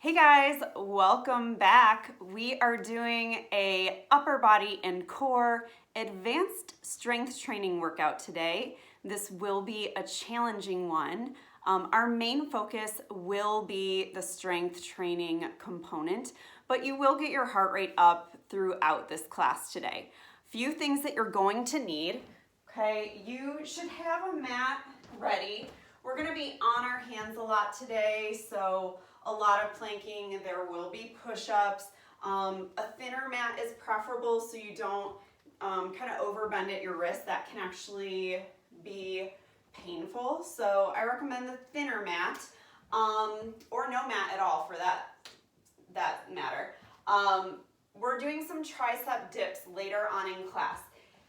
Hey guys, welcome back. We are doing a upper body and core advanced strength training workout today. This will be a challenging one. Our main focus will be the strength training component, but you will get your heart rate up throughout this class today. Few things that you're going to need. Okay, you should have a mat ready. We're going to be on our hands a lot today, so a lot of planking. There will be push-ups. A thinner mat is preferable so you don't kind of overbend at your wrist. That can actually be painful. So I recommend the thinner mat or no mat at all for that matter. We're doing some tricep dips later on in class.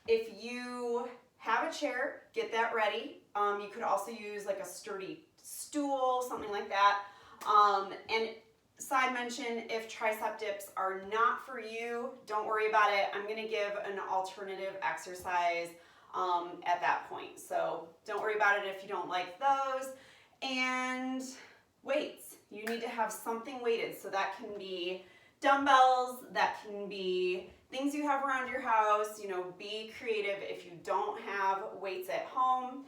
If you have a chair, get that ready. You could also use like a sturdy stool, something like that. And side mention, if tricep dips are not for you, don't worry about it. I'm going to give an alternative exercise at that point. So don't worry about it if you don't like those. And weights. You need to have something weighted. So that can be dumbbells, that can be things you have around your house. You know, be creative if you don't have weights at home.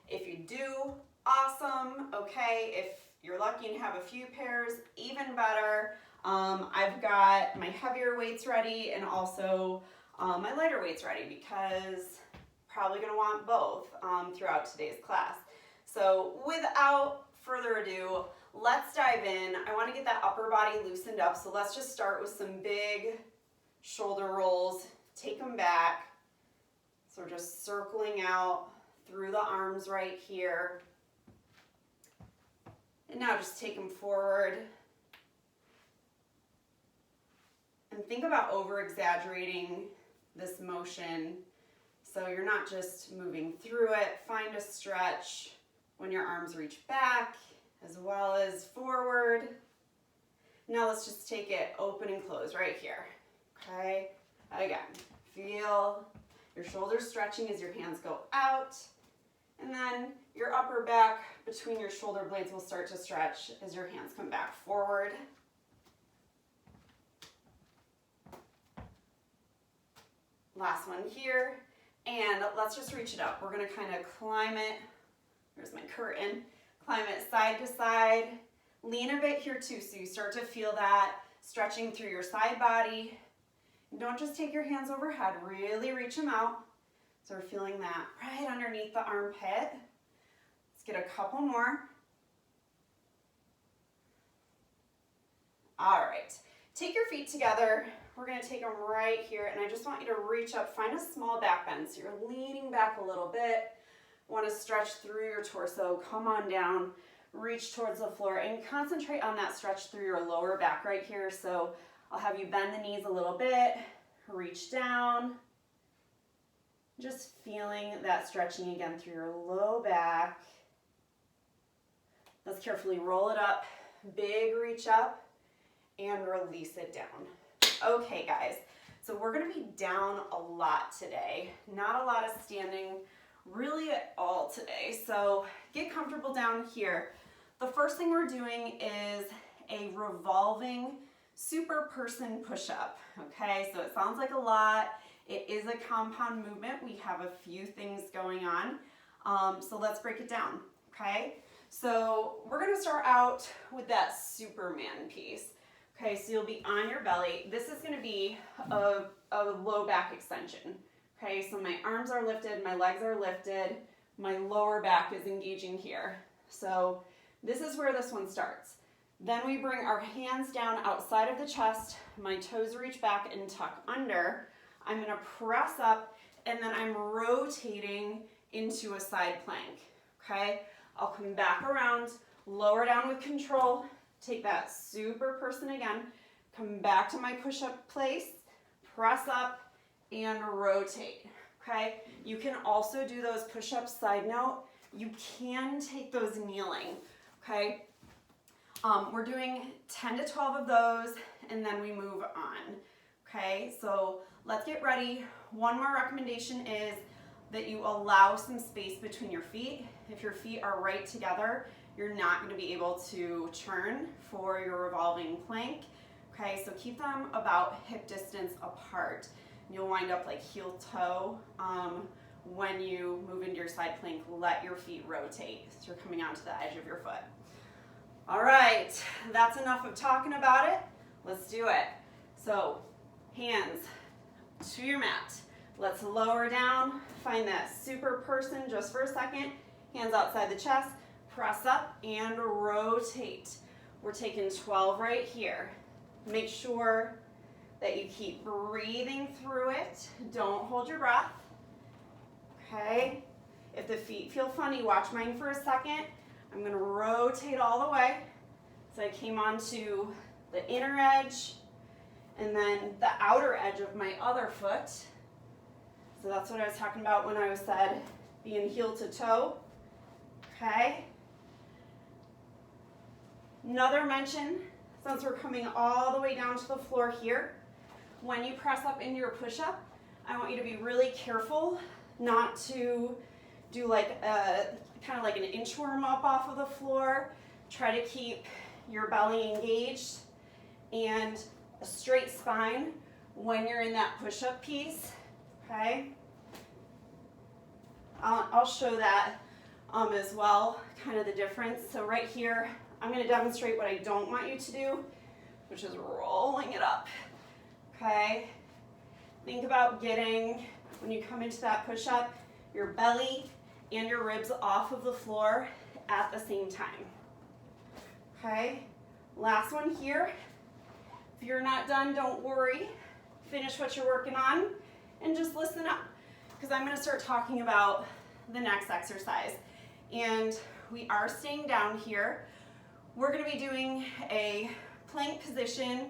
If you do, awesome. Okay, if you're lucky and have a few pairs, even better. I've got my heavier weights ready and also my lighter weights ready because probably going to want both throughout today's class. So without further ado, let's dive in. I want to get that upper body loosened up, so let's just start with some big shoulder rolls. Take them back. So we're just circling out through the arms right here. And now just take them forward. And think about over-exaggerating this motion so you're not just moving through it. Find a stretch when your arms reach back as well as forward. Now let's just take it open and close right here. Okay? Again, feel your shoulders stretching as your hands go out. And then your upper back between your shoulder blades will start to stretch as your hands come back forward. Last one here. And let's just reach it up. We're going to kind of climb it. There's my curtain. Climb it side to side. Lean a bit here too, so you start to feel that stretching through your side body. And don't just take your hands overhead. Really reach them out. So we're feeling that right underneath the armpit. Let's get a couple more. All right, take your feet together. We're gonna take them right here, and I just want you to reach up, find a small back bend. So you're leaning back a little bit. Want to stretch through your torso, come on down, reach towards the floor, and concentrate on that stretch through your lower back right here. So I'll have you bend the knees a little bit, reach down. Just feeling that stretching again through your low back. Let's carefully roll it up, big reach up, and release it down. Okay, guys, so we're gonna be down a lot today. Not a lot of standing really at all today. So get comfortable down here. The first thing we're doing is a revolving super person push-up. Okay, so it sounds like a lot. It is a compound movement. We have a few things going on. So let's break it down, okay? So we're gonna start out with that Superman piece. Okay, so you'll be on your belly. This is gonna be a low back extension. Okay, so my arms are lifted, my legs are lifted, my lower back is engaging here. So this is where this one starts. Then we bring our hands down outside of the chest, my toes reach back and tuck under. I'm gonna press up and then I'm rotating into a side plank, okay? I'll come back around, lower down with control, take that super person again, come back to my push-up place, press up and rotate, okay? You can also do those push-ups, side note, you can take those kneeling, okay? We're doing 10 to 12 of those and then we move on. Okay, so let's get ready. One more recommendation is that you allow some space between your feet. If your feet are right together, you're not going to be able to turn for your revolving plank. Okay, so keep them about hip distance apart. You'll wind up like heel toe. When you move into your side plank, let your feet rotate so you're coming onto the edge of your foot. All right, that's enough of talking about it. Let's do it. So hands to your mat. Let's lower down, find that super person just for a second. Hands outside the chest, press up and rotate. We're taking 12 right here. Make sure that you keep breathing through it. Don't hold your breath. Okay? If the feet feel funny, watch mine for a second. I'm gonna rotate all the way. So I came onto the inner edge and then the outer edge of my other foot. So that's what I was talking about when I said being heel to toe. Okay? Another mention, since we're coming all the way down to the floor here, when you press up into your push-up, I want you to be really careful not to do like a kind of like an inchworm up off of the floor. Try to keep your belly engaged and a straight spine when you're in that push-up piece. Okay? I'll show that as well, kind of the difference. So right here, I'm going to demonstrate what I don't want you to do, which is rolling it up. Okay? Think about getting, when you come into that push-up, your belly and your ribs off of the floor at the same time. Okay? Last one here. If you're not done, don't worry. Finish what you're working on and just listen up, because I'm going to start talking about the next exercise. And we are staying down here. We're going to be doing a plank position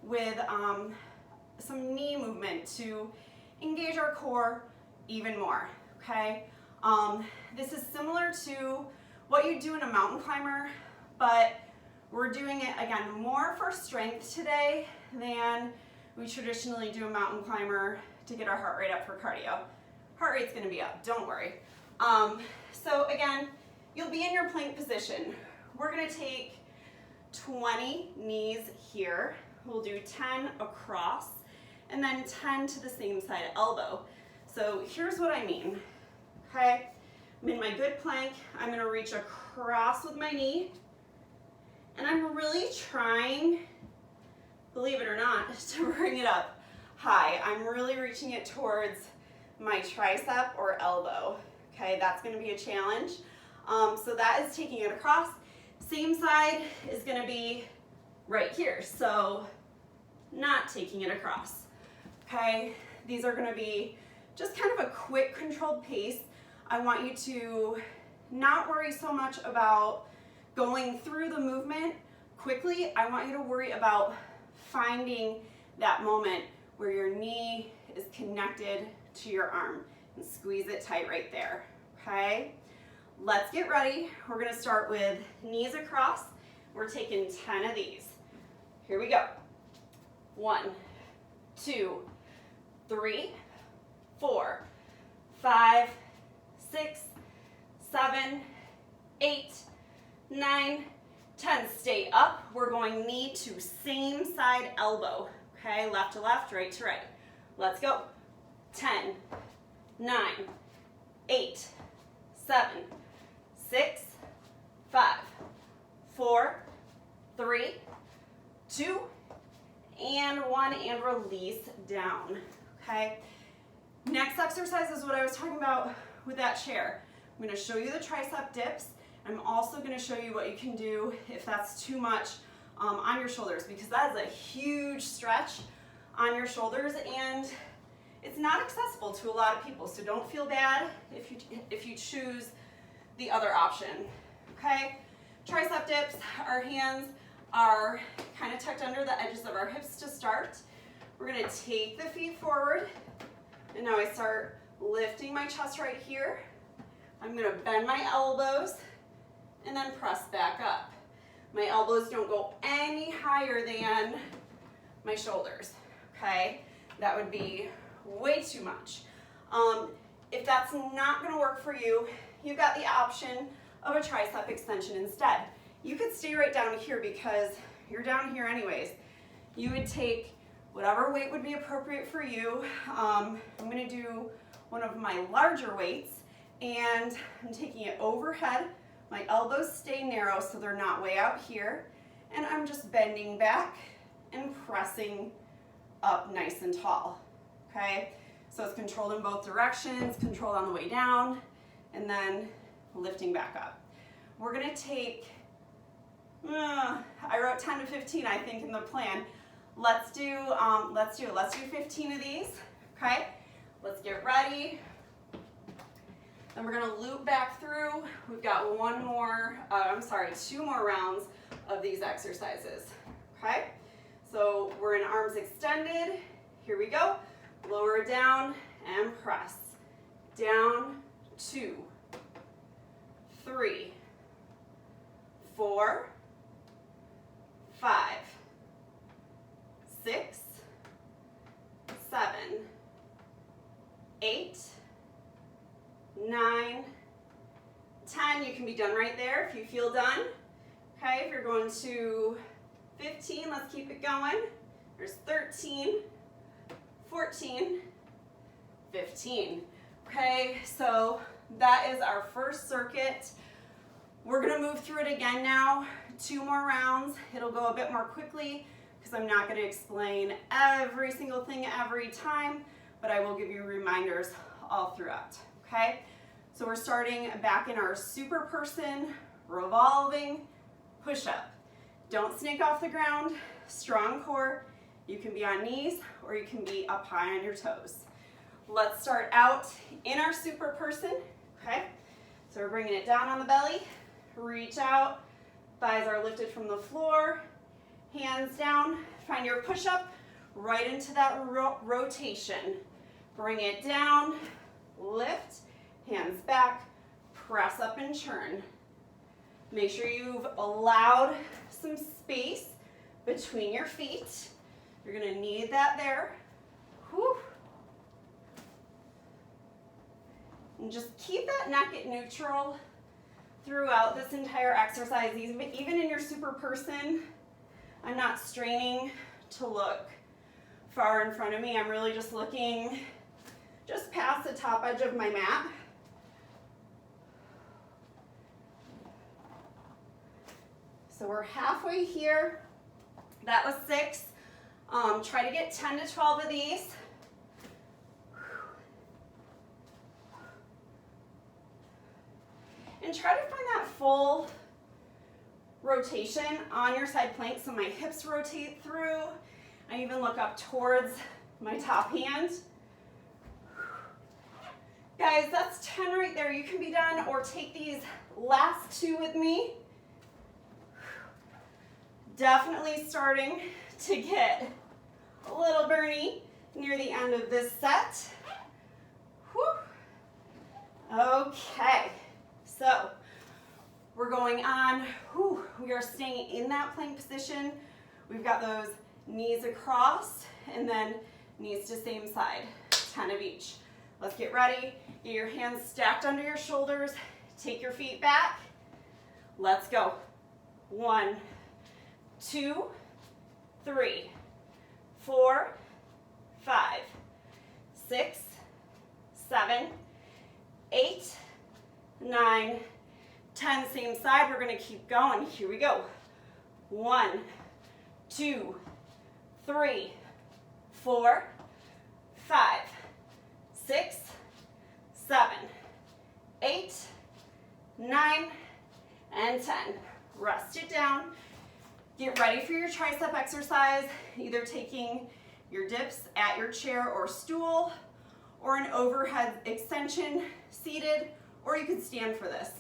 with some knee movement to engage our core even more, okay? This is similar to what you do in a mountain climber, but we're doing it, again, more for strength today than we traditionally do a mountain climber to get our heart rate up for cardio. Heart rate's gonna be up, don't worry. So again, you'll be in your plank position. We're gonna take 20 knees here. We'll do 10 across and then 10 to the same side elbow. So here's what I mean, okay? I'm in my good plank. I'm gonna reach across with my knee, and I'm really trying, believe it or not, to bring it up high. I'm really reaching it towards my tricep or elbow, okay? That's gonna be a challenge. So that is taking it across. Same side is gonna be right here, so not taking it across, okay? These are gonna be just kind of a quick controlled pace. I want you to not worry so much about going through the movement quickly. I want you to worry about finding that moment where your knee is connected to your arm and squeeze it tight right there, okay? Let's get ready. We're gonna start with knees across. We're taking 10 of these. Here we go. 1, 2, 3, 4, 5, 6, 7, 8, 9, 10. Stay up. We're going knee to same side elbow. Okay, left to left, right to right. Let's go. 10, 9, 8, 7, 6, 5, 4, 3, 2, and 1, and release down. Okay. Next exercise is what I was talking about with that chair. I'm going to show you the tricep dips. I'm also going to show you what you can do if that's too much on your shoulders, because that is a huge stretch on your shoulders and it's not accessible to a lot of people. So don't feel bad if you choose the other option. Okay? Tricep dips, our hands are kind of tucked under the edges of our hips to start. We're going to take the feet forward, and now I start lifting my chest right here. I'm going to bend my elbows and then press back up. My elbows don't go any higher than my shoulders, okay? That would be way too much. If that's not going to work for you, you've got the option of a tricep extension instead. You could stay right down here because you're down here anyways. You would take whatever weight would be appropriate for you. I'm gonna do one of my larger weights, and I'm taking it overhead. My elbows stay narrow so they're not way out here, and I'm just bending back and pressing up nice and tall, okay? So it's controlled in both directions, controlled on the way down, and then lifting back up. We're gonna take, I wrote 10 to 15, I think, in the plan. Let's do 15 of these, okay? Let's get ready. Then we're gonna loop back through. We've got two more rounds of these exercises, okay? So we're in arms extended. Here we go. Lower down and press. Down, 2, 3, 4, 5, 6, 7, 8, 9, 10. You can be done right there if you feel done. Okay, if you're going to 15, let's keep it going. There's 13, 14, 15. Okay, so that is our first circuit. We're gonna move through it again now. 2 more rounds. It'll go a bit more quickly because I'm not gonna explain every single thing every time, but I will give you reminders all throughout, okay? So we're starting back in our super person, revolving push-up. Don't snake off the ground, strong core. You can be on knees or you can be up high on your toes. Let's start out in our super person, okay? So we're bringing it down on the belly, reach out, thighs are lifted from the floor, hands down, find your push-up right into that rotation. Bring it down, lift, hands back, press up and churn. Make sure you've allowed some space between your feet. You're gonna need that there. Whew. And just keep that neck at neutral throughout this entire exercise. Even in your super person, I'm not straining to look far in front of me. I'm really just looking just past the top edge of my mat. So we're halfway here. That was 6. Try to get 10 to 12 of these. And try to find that full rotation on your side plank so my hips rotate through. I even look up towards my top hand. Guys, that's 10 right there. You can be done or take these last 2 with me. Definitely starting to get a little burny near the end of this set. Whew. Okay, so we're going on. Whew. We are staying in that plank position. We've got those knees across and then knees to same side, 10 of each. Let's get ready. Get your hands stacked under your shoulders. Take your feet back. Let's go. 1, 2, 3, 4, 5, 6, 7, 8, 9, 10. Same side. We're going to keep going. Here we go. 1, 2, 3, 4, 5, 6, 7, 8, 9, and 10. Rest it down. Get ready for your tricep exercise, either taking your dips at your chair or stool, or an overhead extension seated, or you could stand for this.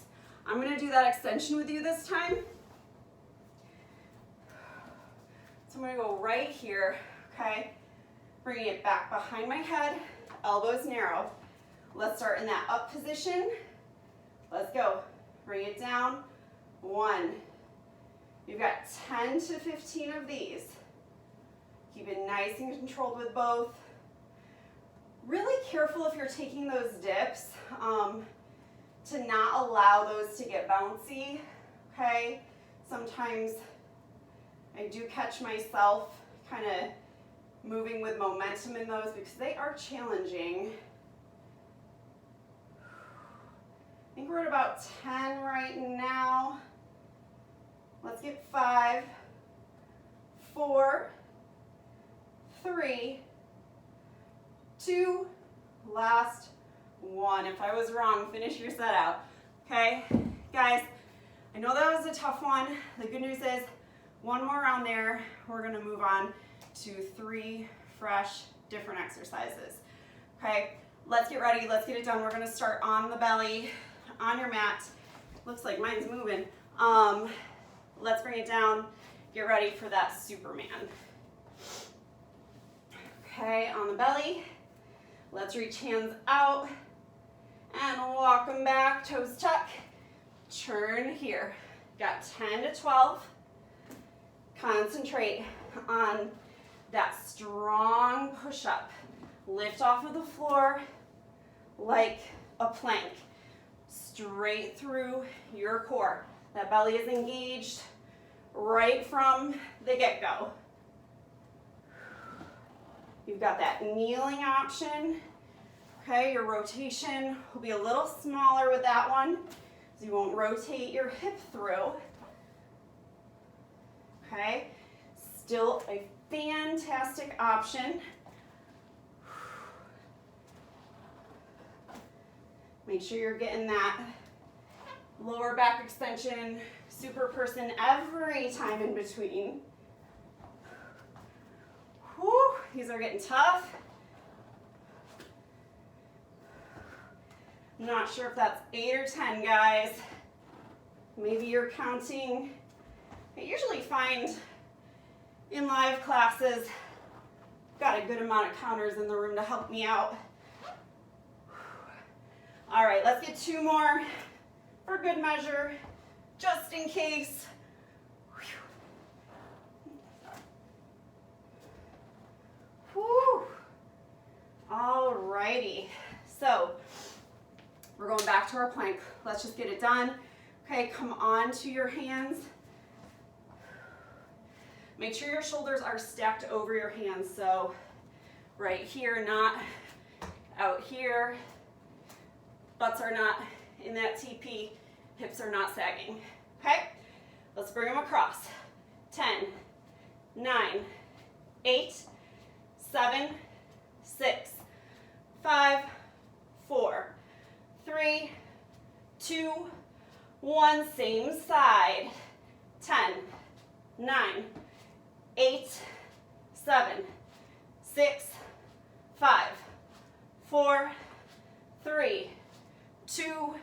I'm gonna do that extension with you this time. So I'm gonna go right here, okay? Bringing it back behind my head, elbows narrow. Let's start in that up position. Let's go. Bring it down. 1. You've got 10 to 15 of these. Keep it nice and controlled with both. Really careful if you're taking those dips to not allow those to get bouncy, okay? Sometimes I do catch myself kind of moving with momentum in those because they are challenging. I think we're at about 10 right now. Let's get 5, 4, 3, 2, last 1. If I was wrong, finish your set out. Okay, guys, I know that was a tough one. The good news is one more round there. We're gonna move on to 3 fresh, different exercises. Okay, let's get ready, let's get it done. We're gonna start on the belly, on your mat. Looks like mine's moving. Let's bring it down. Get ready for that Superman. Okay, on the belly. Let's reach hands out and walk them back, toes tuck. Turn here. Got 10 to 12. Concentrate on that strong push-up. Lift off of the floor like a plank. Straight through your core. That belly is engaged right from the get-go. You've got that kneeling option. Okay, your rotation will be a little smaller with that one, so you won't rotate your hip through. Okay, still a fantastic option. Make sure you're getting that lower back extension, super person every time in between. Whew, these are getting tough. I'm not sure if that's 8 or 10, guys. Maybe you're counting. I usually find in live classes, got a good amount of counters in the room to help me out. All right, let's get 2 more for good measure, just in case. Whew. All righty, so we're going back to our plank. Let's just get it done. Okay, come on to your hands. Make sure your shoulders are stacked over your hands, so right here, not out here. Butts are not in that TP, hips are not sagging. Okay, let's bring them across. 10, 9, 8, 7, 6, 5, 4, 3, 2, 1, same side. 10, 9, 8, 7, 6, 5, 4, 3, 2,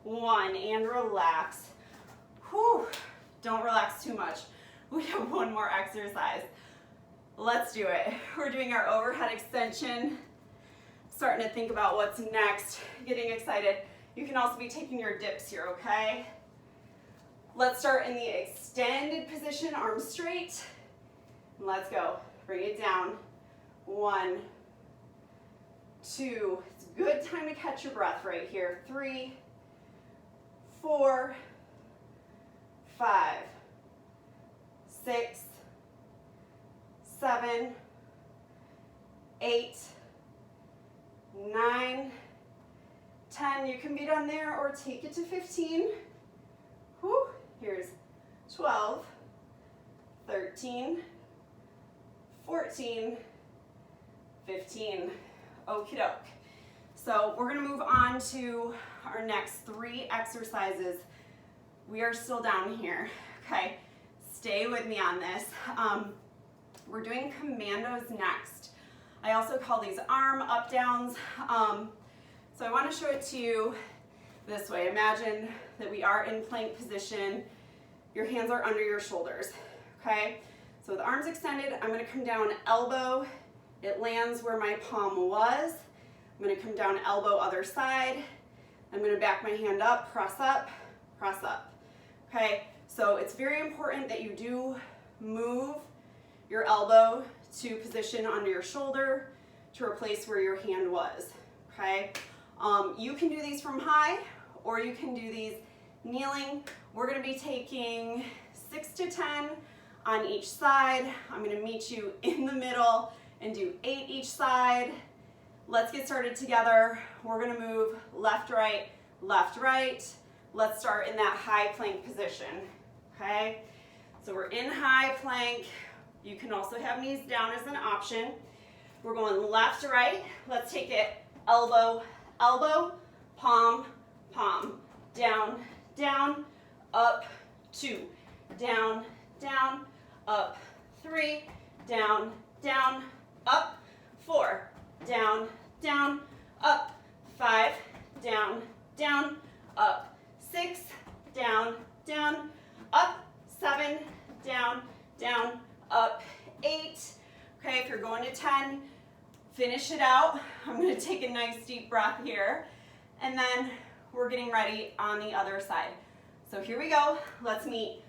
1, and relax. Whew, don't relax too much. We have one more exercise. Let's do it. We're doing our overhead extension. Starting to think about what's next, getting excited. You can also be taking your dips here, okay? Let's start in the extended position, arms straight. Let's go. Bring it down. 1, 2. It's a good time to catch your breath right here. 3, 4, 5, 6, 7, 8, 9, 10. You can be done there or take it to 15. Whew. Here's 12, 13, 14, 15. Okie doke. So we're gonna move on to our next 3 exercises. We are still down here, okay? Stay with me on this. We're doing commandos next. I also call these arm up downs. So I want to show it to you this way. Imagine that we are in plank position. Your hands are under your shoulders, okay? So with arms extended, I'm going to come down elbow. It lands where my palm was. I'm going to come down elbow other side. I'm going to back my hand up, press up, okay? So it's very important that you do move your elbow to position under your shoulder to replace where your hand was, okay? You can do these from high or you can do these kneeling. We're gonna be taking 6 to 10 on each side. I'm gonna meet you in the middle and do 8 each side. Let's get started together. We're gonna move left, right, left, right. Let's start in that high plank position, okay? So we're in high plank. You can also have knees down as an option. We're going left, right. Let's take it elbow, elbow, palm, palm, down, down, up, 2, down, down, up, 3, down, down, up, 4, down, down, up, 5, down, down, up, 6, down, down, up, 7, down, down, up, 8. Okay, if you're going to 10, finish it out. I'm going to take a nice deep breath here, and then we're getting ready on the other side. So here we go. Let's meet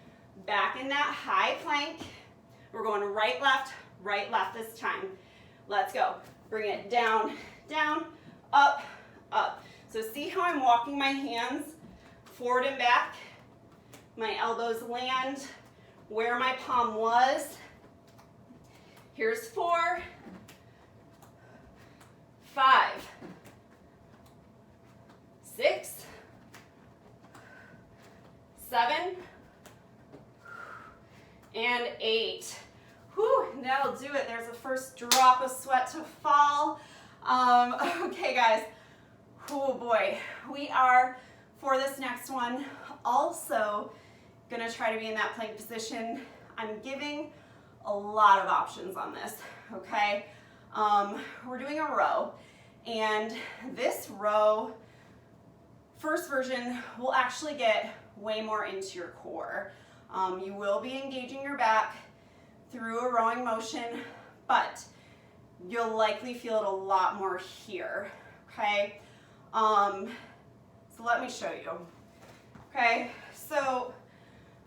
back in that high plank. We're going right, left this time. Let's go. Bring it down, down, up, up. So see how I'm walking my hands forward and back? My elbows land where my palm was. Here's 4, 5, 6, 7, and 8. Whew, that'll do it. There's a first drop of sweat to fall. Okay, guys. Oh boy, we are, for this next one, also gonna try to be in that plank position. I'm giving a lot of options on this, okay? We're doing a row, and this row, first version, will actually get way more into your core. You will be engaging your back through a rowing motion, but you'll likely feel it a lot more here, okay? So let me show you. Okay, so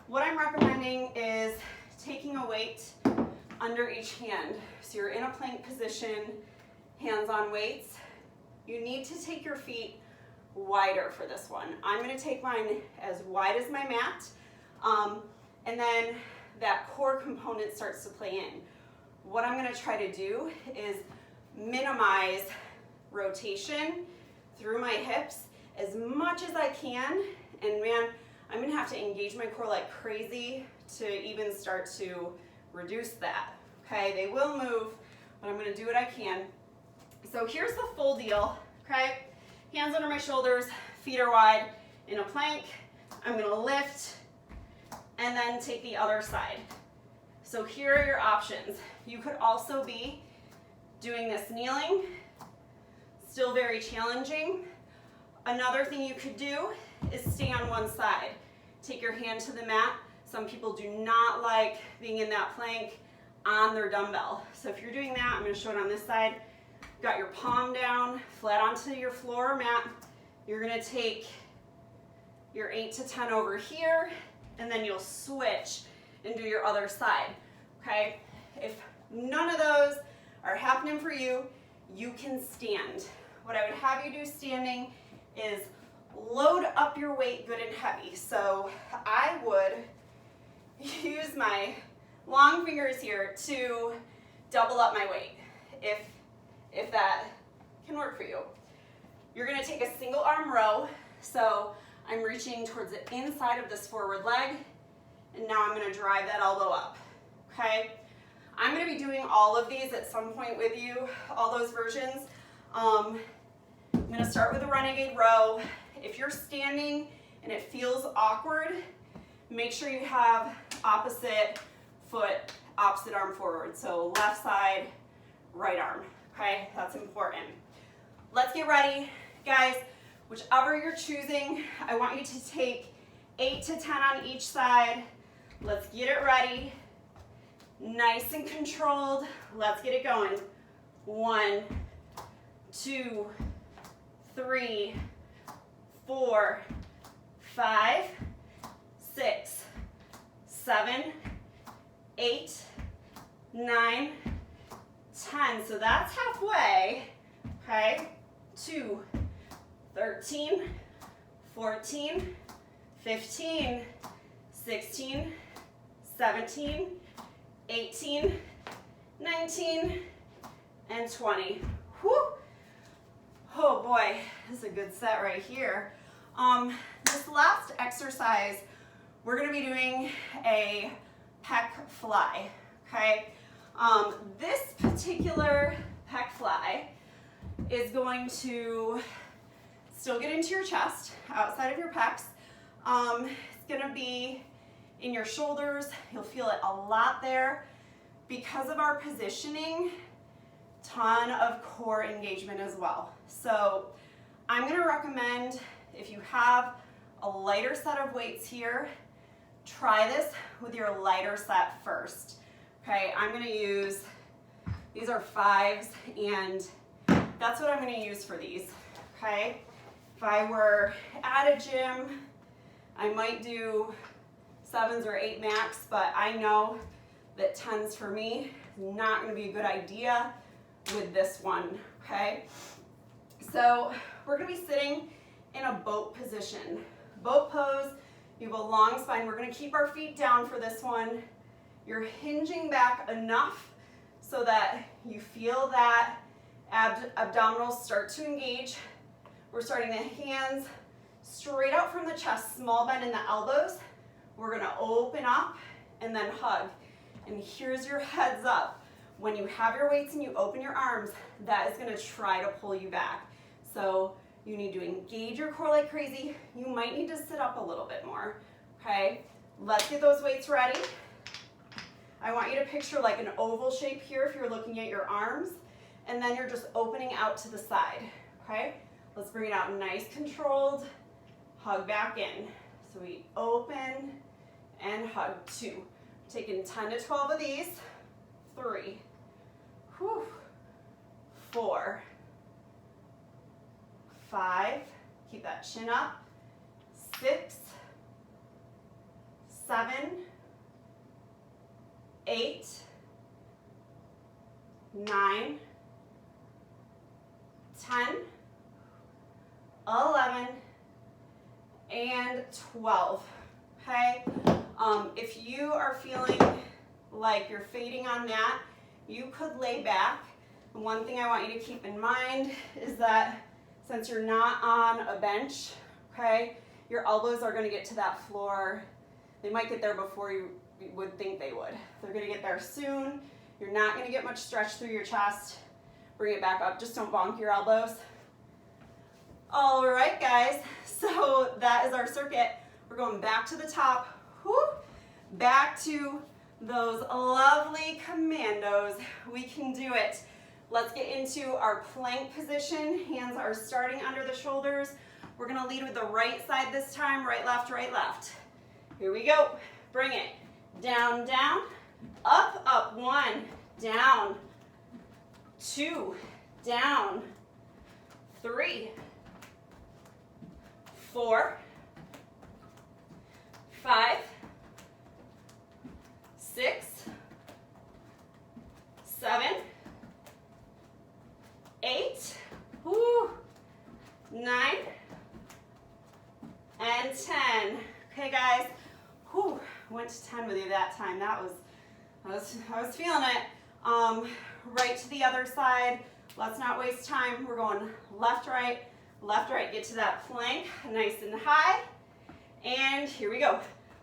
what I'm recommending is taking a weight under each hand. So you're in a plank position, hands on weights. You need to take your feet wider for this one. I'm gonna take mine as wide as my mat, and then that core component starts to play in. What I'm gonna try to do is minimize rotation through my hips as much as I can, and man, I'm gonna have to engage my core like crazy to even start to reduce that, okay? They will move, but I'm gonna do what I can. So here's the full deal, okay? Hands under my shoulders, feet are wide in a plank. I'm gonna lift and then take the other side. So here are your options. You could also be doing this kneeling, still very challenging. Another thing you could do is stay on one side. Take your hand to the mat. Some people do not like being in that plank on their dumbbell. So if you're doing that, I'm gonna show it on this side. Got your palm down, flat onto your floor or mat. You're gonna take your 8 to 10 over here, and then you'll switch and do your other side, okay? If none of those are happening for you, you can stand. What I would have you do standing is load up your weight good and heavy. So I would use my long fingers here to double up my weight, if that can work for you. You're gonna take a single arm row. So I'm reaching towards the inside of this forward leg, and now I'm gonna drive that elbow up, okay? I'm gonna be doing all of these at some point with you, all those versions. I'm gonna start with a renegade row. If you're standing and it feels awkward, make sure you have opposite foot, opposite arm forward. So left side, right arm, okay? That's important. Let's get ready, guys. Whichever you're choosing, I want you to take 8 to 10 on each side. Let's get it ready. Nice and controlled. Let's get it going. 1, 2, 3, 4, 5, 6, 7, 8, 9, 10. So that's halfway, okay? 2, 13, 14, 15, 16, 17, 18, 19, and 20. Whew. Oh boy, this is a good set right here. This last exercise, we're gonna be doing a pec fly, okay? This particular pec fly is going to still get into your chest, outside of your pecs. It's gonna be in your shoulders. You'll feel it a lot there. Because of our positioning, ton of core engagement as well. So I'm gonna recommend, if you have a lighter set of weights here, try this with your lighter set first. Okay, I'm gonna use, these are 5s, and that's what I'm gonna use for these, okay? If I were at a gym, I might do 7s or 8 max, but I know that 10s for me is not gonna be a good idea with this one, okay? So we're gonna be sitting in a boat position. Boat pose, you have a long spine. We're gonna keep our feet down for this one. You're hinging back enough so that you feel that abdominals start to engage. We're starting the hands straight out from the chest, small bend in the elbows. We're gonna open up and then hug. And here's your heads up. When you have your weights and you open your arms, that is gonna try to pull you back. So you need to engage your core like crazy. You might need to sit up a little bit more, okay? Let's get those weights ready. I want you to picture like an oval shape here if you're looking at your arms, and then you're just opening out to the side, okay? Let's bring it out nice, controlled, hug back in. So we open and hug, 2. Taking 10 to 12 of these, 3, whew, 4, 5, keep that chin up, 6, 7, 8, 9, 10, 11, and 12, okay? If you are feeling like you're fading on that, you could lay back. And one thing I want you to keep in mind is that since you're not on a bench, okay, your elbows are gonna get to that floor. They might get there before you would think they would. They're gonna get there soon. You're not gonna get much stretch through your chest. Bring it back up, just don't bonk your elbows. All right, guys, so that is our circuit. We're going back to the top, whoo, back to those lovely commandos. We can do it. Let's get into our plank position. Hands are starting under the shoulders. We're gonna lead with the right side this time, right, left, right, left. Here we go, bring it. Down, down, up, up, 1, down, 2, down, 3, 4, 5, 6, 7, 8, woo, 9, and 10. Okay, guys, whew, went to 10 with you that time. I was feeling it. Right to the other side. Let's not waste time. We're going left, right, get to that plank, nice and high. And here we go.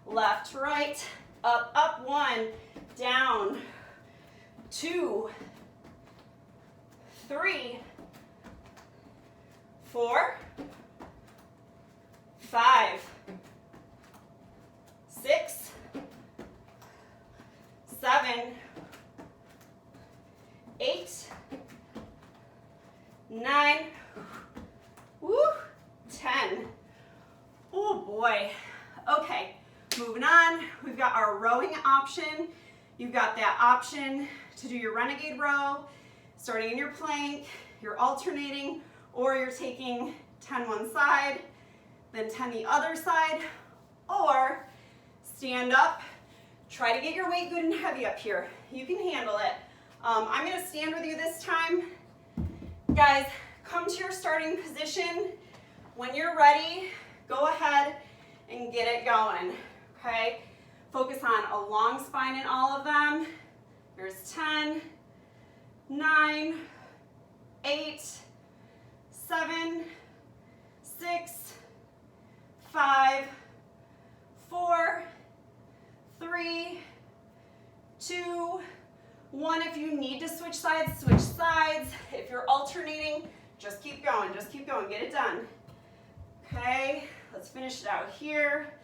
Left, right, up, up, 1, down, 2, 3, 4, 5, 6, 7, 8, 9, woo, 10. Oh boy. Okay, moving on. We've got our rowing option. You've got that option to do your renegade row, starting in your plank, you're alternating, or you're taking 10 one side, then 10 the other side, or stand up, try to get your weight good and heavy up here. You can handle it. I'm gonna stand with you this time. Guys, come to your starting position. When you're ready, go ahead and get it going, okay? Focus on a long spine in all of them. Here's 10, 9, 8, 7, 6, 5, 4, 3, 2, 1. If you need to switch sides, switch sides. If you're alternating, just keep going, get it done. Okay, let's finish it out here.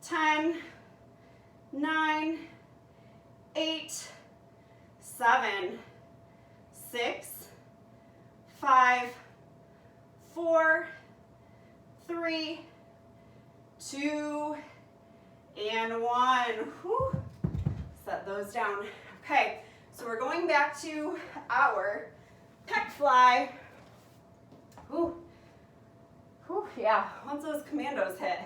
10, 9, 8, 7, 6, 5, 4, 3, 2, and 1. Whew. Set those down. Okay, so we're going back to our pec fly. Whew. Whew, yeah, once those commandos hit.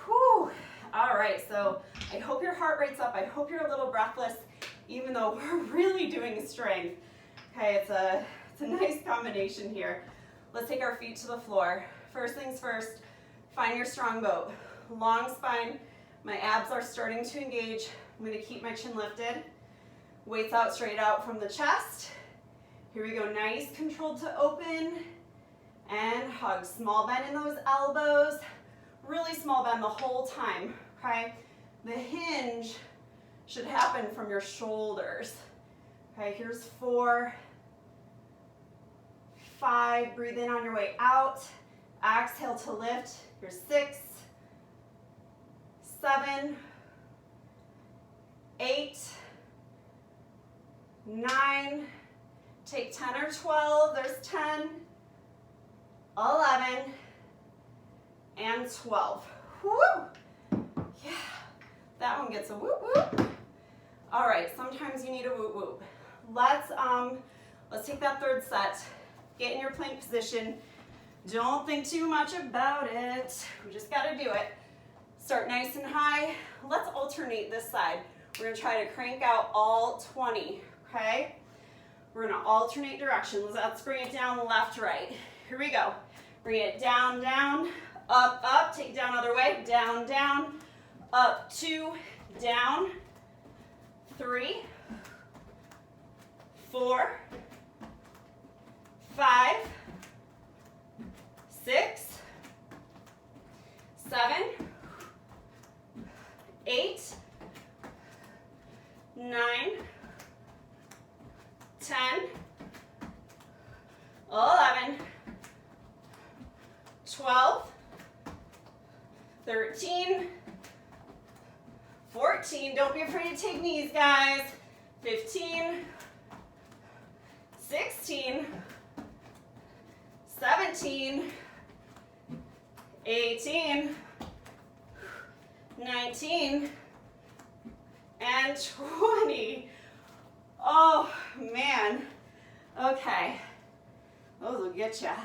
Whew. All right, so I hope your heart rate's up. I hope you're a little breathless, even though we're really doing strength. Okay, it's a nice combination here. Let's take our feet to the floor. First things first, find your strong boat. Long spine, my abs are starting to engage. I'm gonna keep my chin lifted. Weights out straight out from the chest. Here we go, nice controlled to open and hug. Small bend in those elbows. Really small bend the whole time, okay? The hinge should happen from your shoulders. Okay, here's 4, 5, breathe in on your way out. Exhale to lift. Here's 6, 7, 8, 9, take 10 or 12, there's 10, 11, and 12. Woo! Yeah, that one gets a whoop whoop. All right, sometimes you need a whoop whoop. Let's take that third set. Get in your plank position. Don't think too much about it. We just gotta do it. Start nice and high. Let's alternate this side. We're gonna try to crank out all 20, okay? We're gonna alternate directions. Let's bring it down left, right. Here we go. Bring it down, down, up, up, take it down other way, down, down, up, 2, down, 3, 4, 5, 6, 7, 8, 9, 10, 11, 12, 13, 14, don't be afraid to take knees, guys, 15, 16, 17, 18, 19, and 20. Oh, man. Okay. Those will get ya.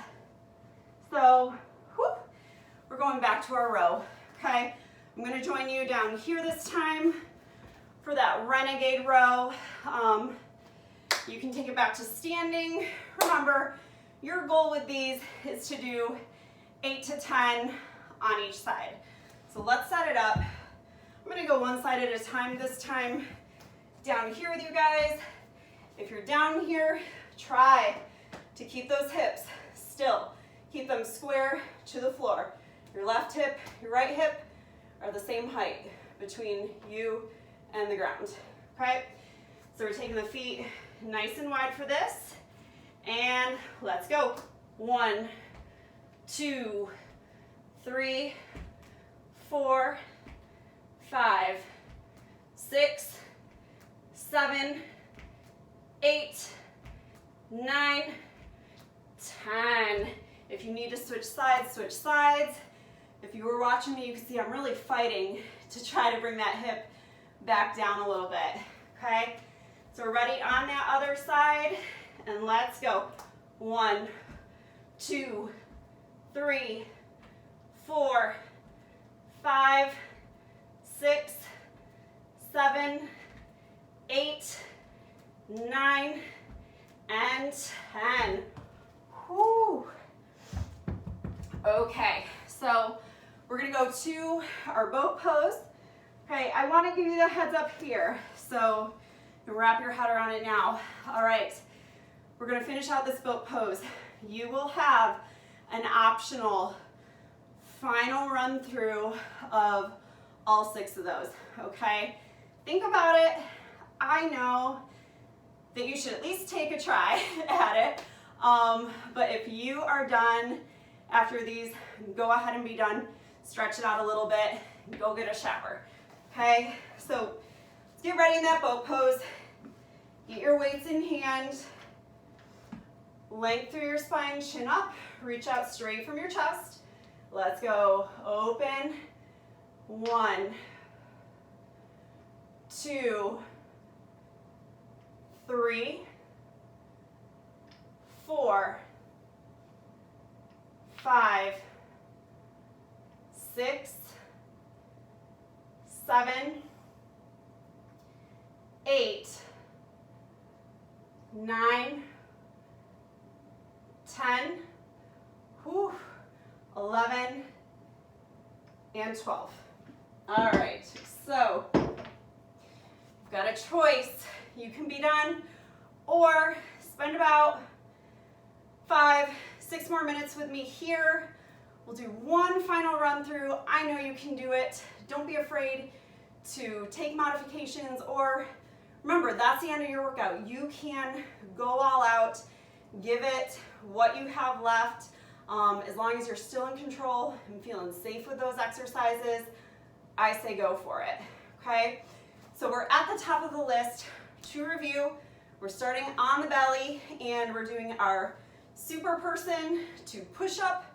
So, whoop, we're going back to our row, okay? I'm going to join you down here this time for that renegade row. You can take it back to standing. Remember, your goal with these is to do 8 to 10 on each side. So let's set it up. I'm going to go one side at a time this time. Down here with you guys. If you're down here, try to keep those hips still. Keep them square to the floor. Your left hip, your right hip are the same height between you and the ground, okay? So we're taking the feet nice and wide for this, and let's go. 1, 2, 3, 4, 5, 6, 7, 8, 9, 10. If you need to switch sides, switch sides. If you were watching me, you can see I'm really fighting to try to bring that hip back down a little bit, okay? So we're ready on that other side, and let's go. 1, 2, 3, 4, 5, 6, 7, 8, 9, and 10. Whew. Okay, So we're gonna go to our boat pose. Okay, I wanna give you the heads up here. So wrap your head around it now. All right, we're gonna finish out this boat pose. You will have an optional final run through of all 6 of those, okay? Think about it. I know that you should at least take a try at it, but if you are done after these, go ahead and be done. Stretch it out a little bit, go get a shower, okay? So let's get ready in that boat pose. Get your weights in hand, length through your spine, chin up, reach out straight from your chest. Let's go, open, 1, 2, 3, 4, 5, 6, 7, 8, 9, 10, 11, and 12. All right, so you've got a choice. You can be done or spend about 5, 6 more minutes with me here. We'll do one final run through. I know you can do it. Don't be afraid to take modifications, or remember, that's the end of your workout. You can go all out, give it what you have left. As long as you're still in control and feeling safe with those exercises, I say go for it, okay? So we're at the top of the list. To review, we're starting on the belly and we're doing our super person to push up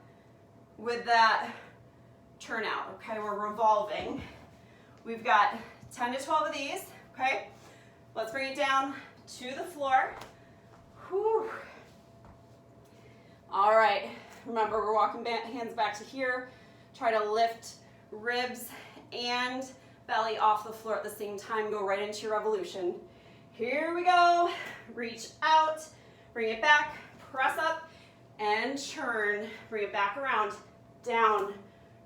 with that turnout, okay? We're revolving. We've got 10 to 12 of these, okay? Let's bring it down to the floor. Whew. All right, remember we're walking hands back to here. Try to lift ribs and belly off the floor at the same time. Go right into your revolution. Here we go. Reach out, bring it back, press up, and churn. Bring it back around, down,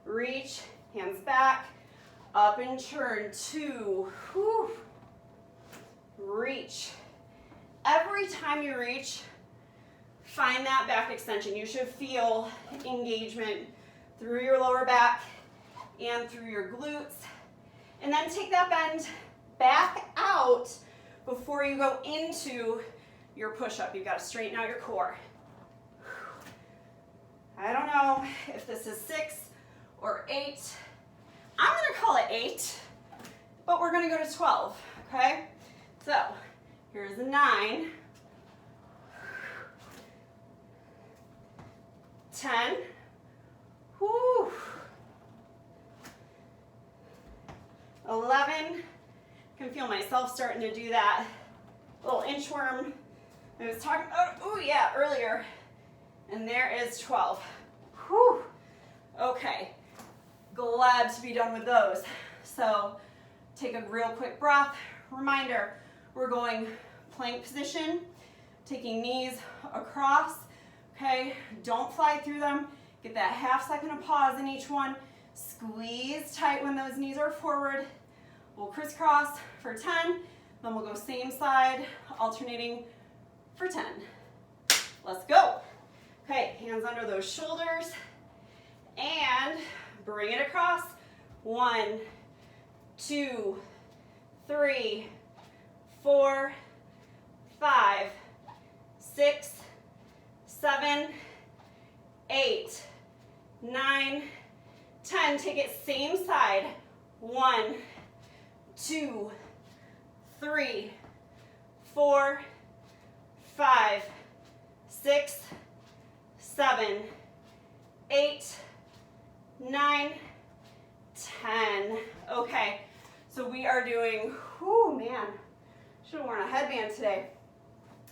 reach, hands back, up and churn. 2, whew. Reach. Every time you reach, find that back extension. You should feel engagement through your lower back and through your glutes. And then take that bend back out before you go into your push-up. You've got to straighten out your core. I don't know if this is 6 or 8. I'm going to call it 8, but we're going to go to 12, okay? So here's a 9, 10, whoo, 11, can feel myself starting to do that little inchworm I was talking about, earlier, and there is 12. Whew. Okay, glad to be done with those. So take a real quick breath. Reminder, we're going plank position, taking knees across, okay? Don't fly through them. Get that half second of pause in each one. Squeeze tight when those knees are forward. We'll crisscross for 10, then we'll go same side, alternating for 10. Let's go. Okay, hands under those shoulders, and bring it across. 1, 2, 3, 4, 5, 6, 7, 8, 9, 10. Take it same side. 1, 2, 3, 4, 5, 6, 7, 8, 9, 10. Okay, so we are doing, whoo man, should have worn a headband today.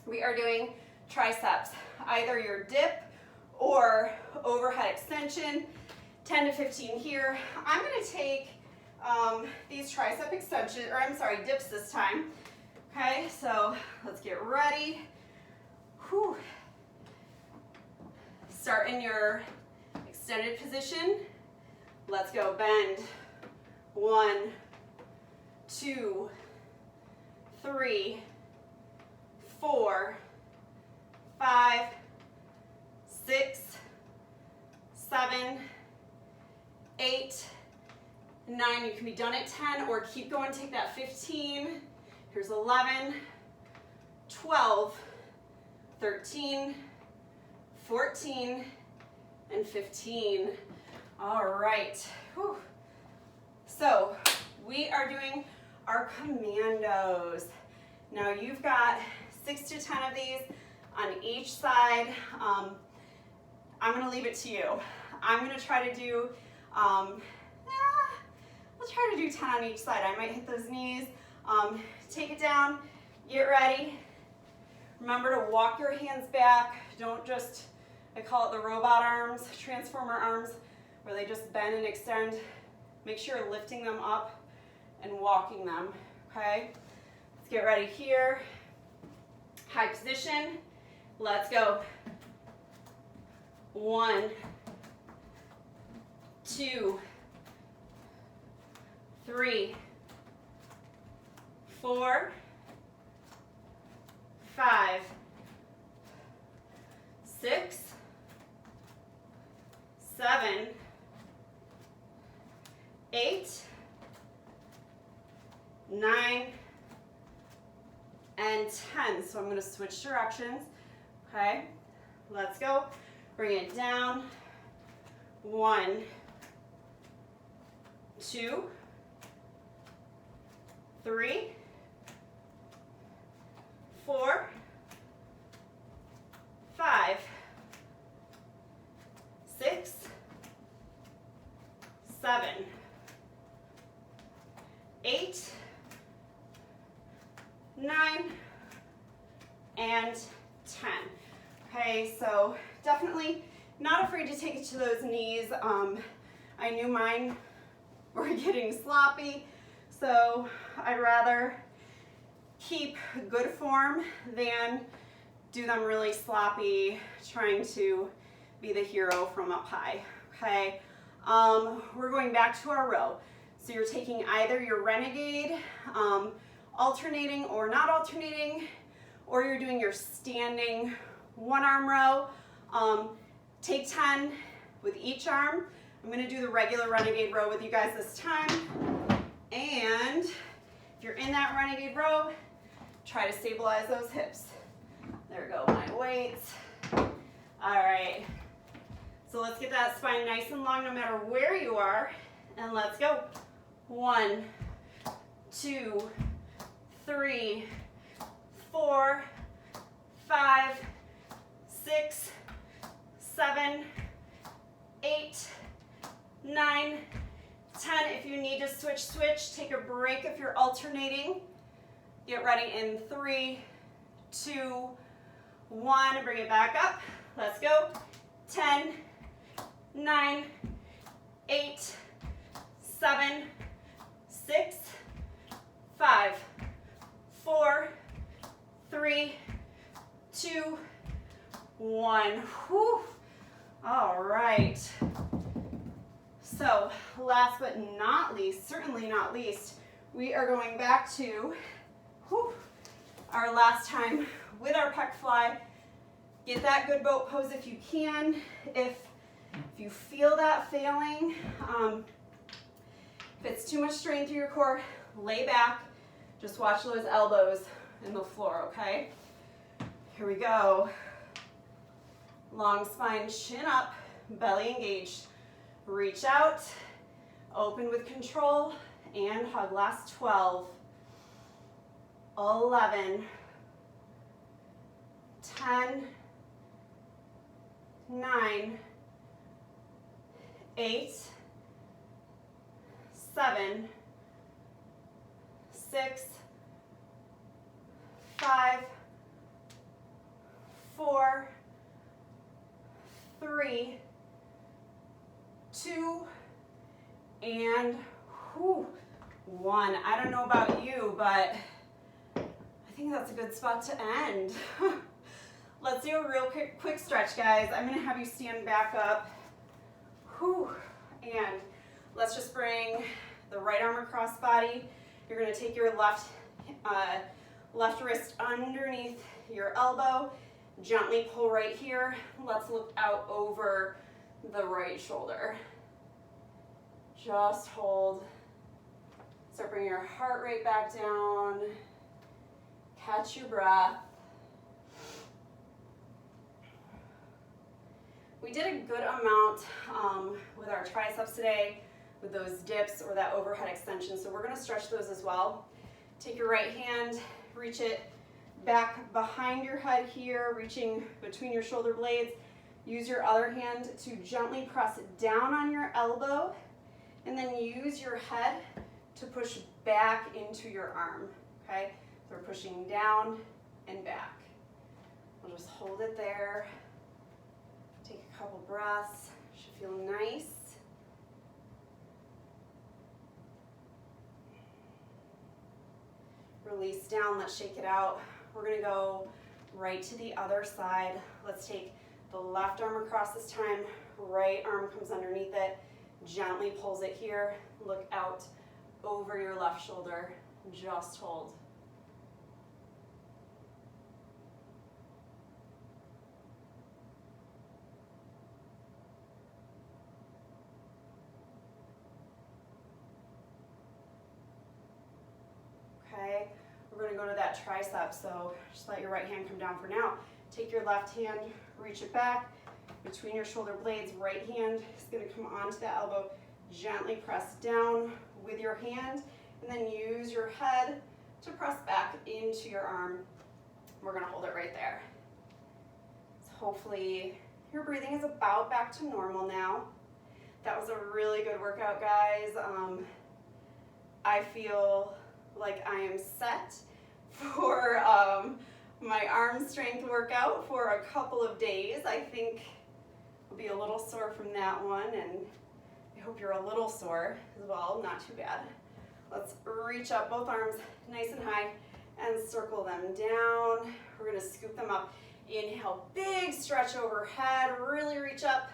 We are doing triceps, either your dip or overhead extension, 10 to 15 here. I'm gonna take these tricep extension, dips this time. Okay, so let's get ready. Whew. Start in your extended position. Let's go, bend. 1, 2, 3, 4, 5, 6, 7, 8, 9. You can be done at 10 or keep going, take that 15. Here's 11, 12, 13, 14, and 15. All right. Whew. So we are doing our commandos. Now you've got 6 to 10 of these on each side. I'm gonna leave it to you. I'm gonna try to do, let's try to do 10 on each side. I might hit those knees. Take it down, get ready. Remember to walk your hands back. Don't just, I call it the robot arms, transformer arms, where they just bend and extend. Make sure you're lifting them up and walking them, okay? Let's get ready here. High position, let's go. 1, 2, 3, 4, 5, 6, 7, 8, 9, and 10. So I'm going to switch directions. Okay, let's go. Bring it down. 1, 2, 3, 4, 5, 6, 7, 8, 9, and 10. Okay, so definitely not afraid to take it to those knees. I knew mine were getting sloppy, so I'd rather keep good form than do them really sloppy, trying to be the hero from up high, okay? We're going back to our row. So you're taking either your renegade, alternating or not alternating, or you're doing your standing one arm row. Take 10 with each arm. I'm gonna do the regular renegade row with you guys this time. And if you're in that renegade row, try to stabilize those hips. There we go, my weights. All right, so let's get that spine nice and long no matter where you are, and let's go. 1, 2, 3, 4, 5, 6, 7, 8, 9, 10. If you need to switch. Take a break if you're alternating. Get ready in 3, 2, 1. Bring it back up. Let's go. 10, 9, 8, 7, 6, 5, 4, 3, 2, 1. Whew. All right. So last but not least, certainly not least, we are going back to our last time with our pec fly. Get that good boat pose if you can. If you feel that failing, if it's too much strain through your core, lay back. Just watch those elbows in the floor, okay? Here we go. Long spine, chin up, belly engaged. Reach out, open with control, and hug. Last 12, 11, 10, 9, 8, 7, 6, 5, 4, 3, 2, and 1. I don't know about you, but I think that's a good spot to end. Let's do a real quick stretch, guys. I'm gonna have you stand back up. And Let's just bring the right arm across body. You're gonna take your left wrist underneath your elbow, gently pull right here. Let's look out over the right shoulder. Just hold. Start bringing your heart rate back down. Catch your breath. We did a good amount with our triceps today, with those dips or that overhead extension, so we're gonna stretch those as well. Take your right hand, reach it back behind your head here, reaching between your shoulder blades. Use your other hand to gently press down on your elbow, and then use your head to push back into your arm, okay? So we're pushing down and back. We'll just hold it there. Take a couple breaths, should feel nice. Release down, let's shake it out. We're gonna go right to the other side. Let's take the left arm across this time, right arm comes underneath it, gently pulls it here, look out over your left shoulder, just hold. Okay, we're gonna go to that tricep, so just let your right hand come down for now. Take your left hand, reach it back between your shoulder blades. Right hand is gonna come onto the elbow. Gently press down with your hand, and then use your head to press back into your arm. We're gonna hold it right there. So hopefully your breathing is about back to normal now. That was a really good workout, guys. I feel like I am set for my arm strength workout for a couple of days. I think I'll be a little sore from that one, and I hope you're a little sore as well, not too bad. Let's reach up both arms nice and high and circle them down. We're gonna scoop them up. Inhale, big stretch overhead, really reach up,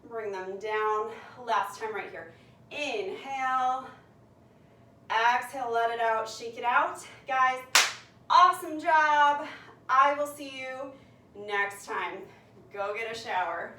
bring them down. Last time right here. Inhale, exhale, let it out, shake it out. Guys, awesome job. I will see you next time. Go get a shower.